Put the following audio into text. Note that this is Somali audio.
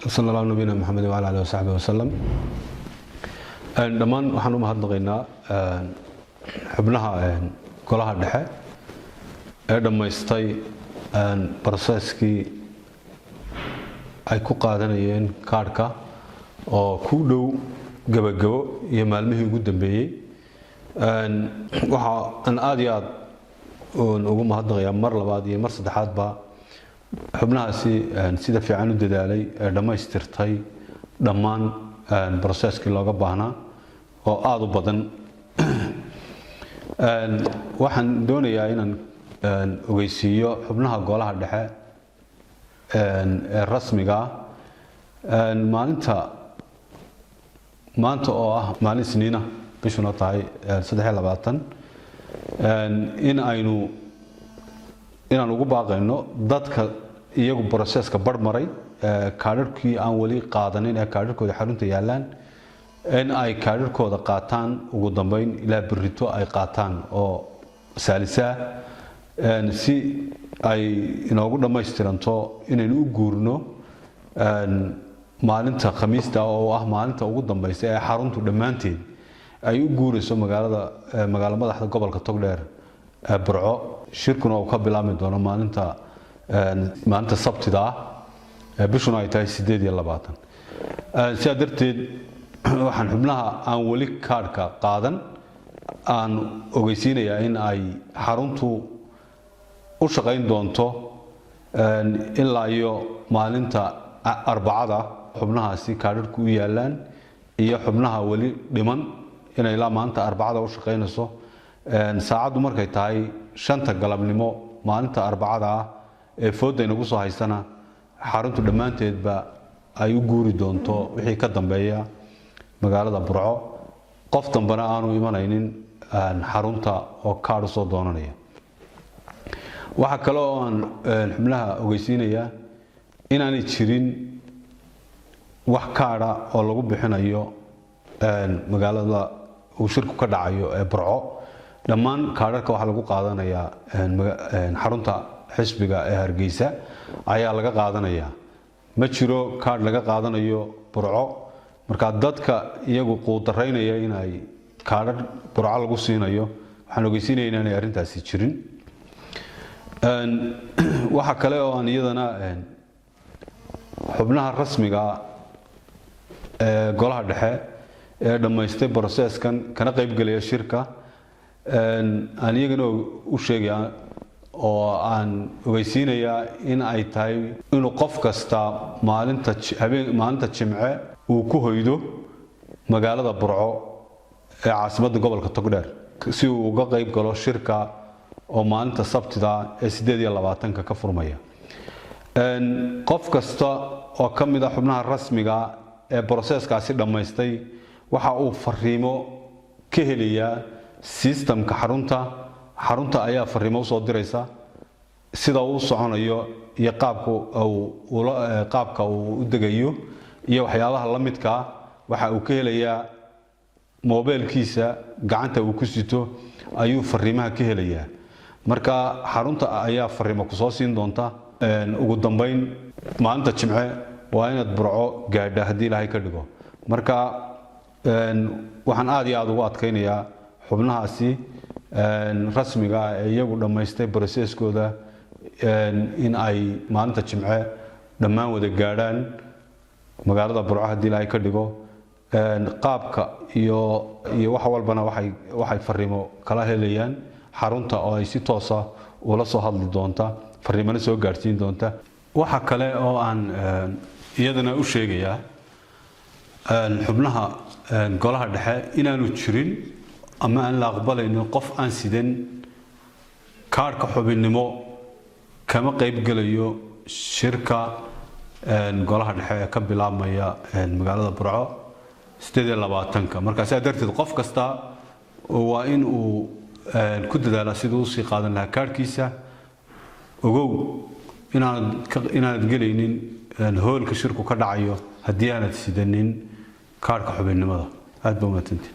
صلى الله على نبينا محمد وعلى آله وصحبه وسلم. دمان waxaan u mahadnaqaynaa xubnaha golaha dhexe ee dhameystay processkii ay ku qaadanayeen kaarka oo ku dhow gabagabo iyo maalmihii ugu dambeeyay waxa aan aad iyo aad ugu mahadnaqayaa mar labaad iyo mar saddexaad ba xubnahaasi sida fiican u dadaalay ee dhameystirtay dhammaan processkii looga baahnaa oo aad u badan waxaan doonayaa inaan ogeysiiyo xubnaha golaha dhexe ee rasmiga maanta oo ah maalin Isniina bishuna tahay 23 inaan ugu baaqayno dadka iyagu processka barmaray kaadhadhkii aan wali qaadanin ee kaadhadhkooda xarunta yaalaan in ay kaadhadhkooda qaataan ugu dambeyn ilaa birrito ay qaataan oo saalisa si ay inoogu dhameystiranto inaynu u guurno maalinta Khamiista oo ah maalinta ugu dambaysa ee xaruntu dhamaanteed ay u guurayso magaalada madaxda gobolka Togdheer Burco shirkuna uu ka bilaabmi doono maalinta Sabtida bishuna ay tahay 28 si darteed waxaan xubnaha aan wali kaarka qaadan aan ogeysiinayaa in ay xaruntu u shaqayn doonto ilaa iyo maalinta Arbacada xubnahaasi kaadhadhku u yaalaan iyo xubnaha wali dhiman in ay ilaa maalinta Arbacada u shaqaynayso saacadu markay tahay 5 galabnimo maalinta Arbacada ee fooda inagu soo haysana xaruntu dhamaanteedba ay u guuri doonto wixii ka dambeeya magaalada Burco qof dambana aanu imanaynin xarunta oo kaadh soo doonanaya waxa kale oo aan xubnaha ogeysiinayaa inaanay jirin wax kaadha oo lagu bixinayo magaalada uu shirku ka dhacayo ee Burco dhammaan kaadhadhka waxa lagu qaadanayaa xarunta xisbiga ee Hargeysa ayaa laga qaadanayaa ma jiro kaadh laga qaadanayo Burco marka dadka iyagu quudareynaya in ay kaadhadh Burco lagu siinayo waxaan ogeysiinayaa inay arintaasi jirin waxa kale oo aan iyadana xubnaha rasmiga ee golaha dhexe ee dhameystay processkan kana qayb galaya shirka aan iyagana u sheegayaa oo aan ogeysiinayaa in ay tahay inuu qof kasta maalinta Jimce uu ku hoydo magaalada Burco ee caasimadda gobolka Togdheer si uu uga qayb galo shirka oo maalinta Sabtida ee 28 ka furmaya qof kasta oo kamid ah xubnaha rasmiga ee processkaasi dhameystay waxa uu fariimo ka helayaa systemka xarunta ayaa fariimo soo diraysa sida uu soconayo iyo qaabka uu u degayo iyo waxyaabaha la midka waxa uu ka helayaa mobilkiisa gacanta uu ku sito ayuu fariimaha ka helayaa marka xarunta ayaa fariimo ku soo siin doonta ugu dambeyn maalinta Jimce waa inaad Burco gaadha hadii Ilaahay ka dhigo marka waxaan aad iyo aad ugu adkaynayaa xubnahaasi rasmiga ee iyagu dhameystay processkooda in ay maalinta Jimce dhammaan wada gaadhaan magaalada Burco hadii Ilaahay ka dhigo qaabka iyo wax walbana waxay fariimo kala helayaan xarunta oo ay si toos ah ula soo hadli doonta fariimana soo gaarsiin doonta waxa kale oo aan iyadana u sheegayaa xubnaha golaha dhexe inaanu jirin ama aan la aqbalayno qof aan sidan kaarka xubinnimo kama qayb galayo shirka golaha dhexe ee ka bilaabmaya magaalada Burco 28 marka darteed qof kasta waa in uu ku dadaalo sidii uu si qaadan lahaa kaarkiisa ogow inaad gelaynin hoolka shirku ka dhacayo hadii aanad sidanin kaarka xubinnimada aad baa u mahadsantahay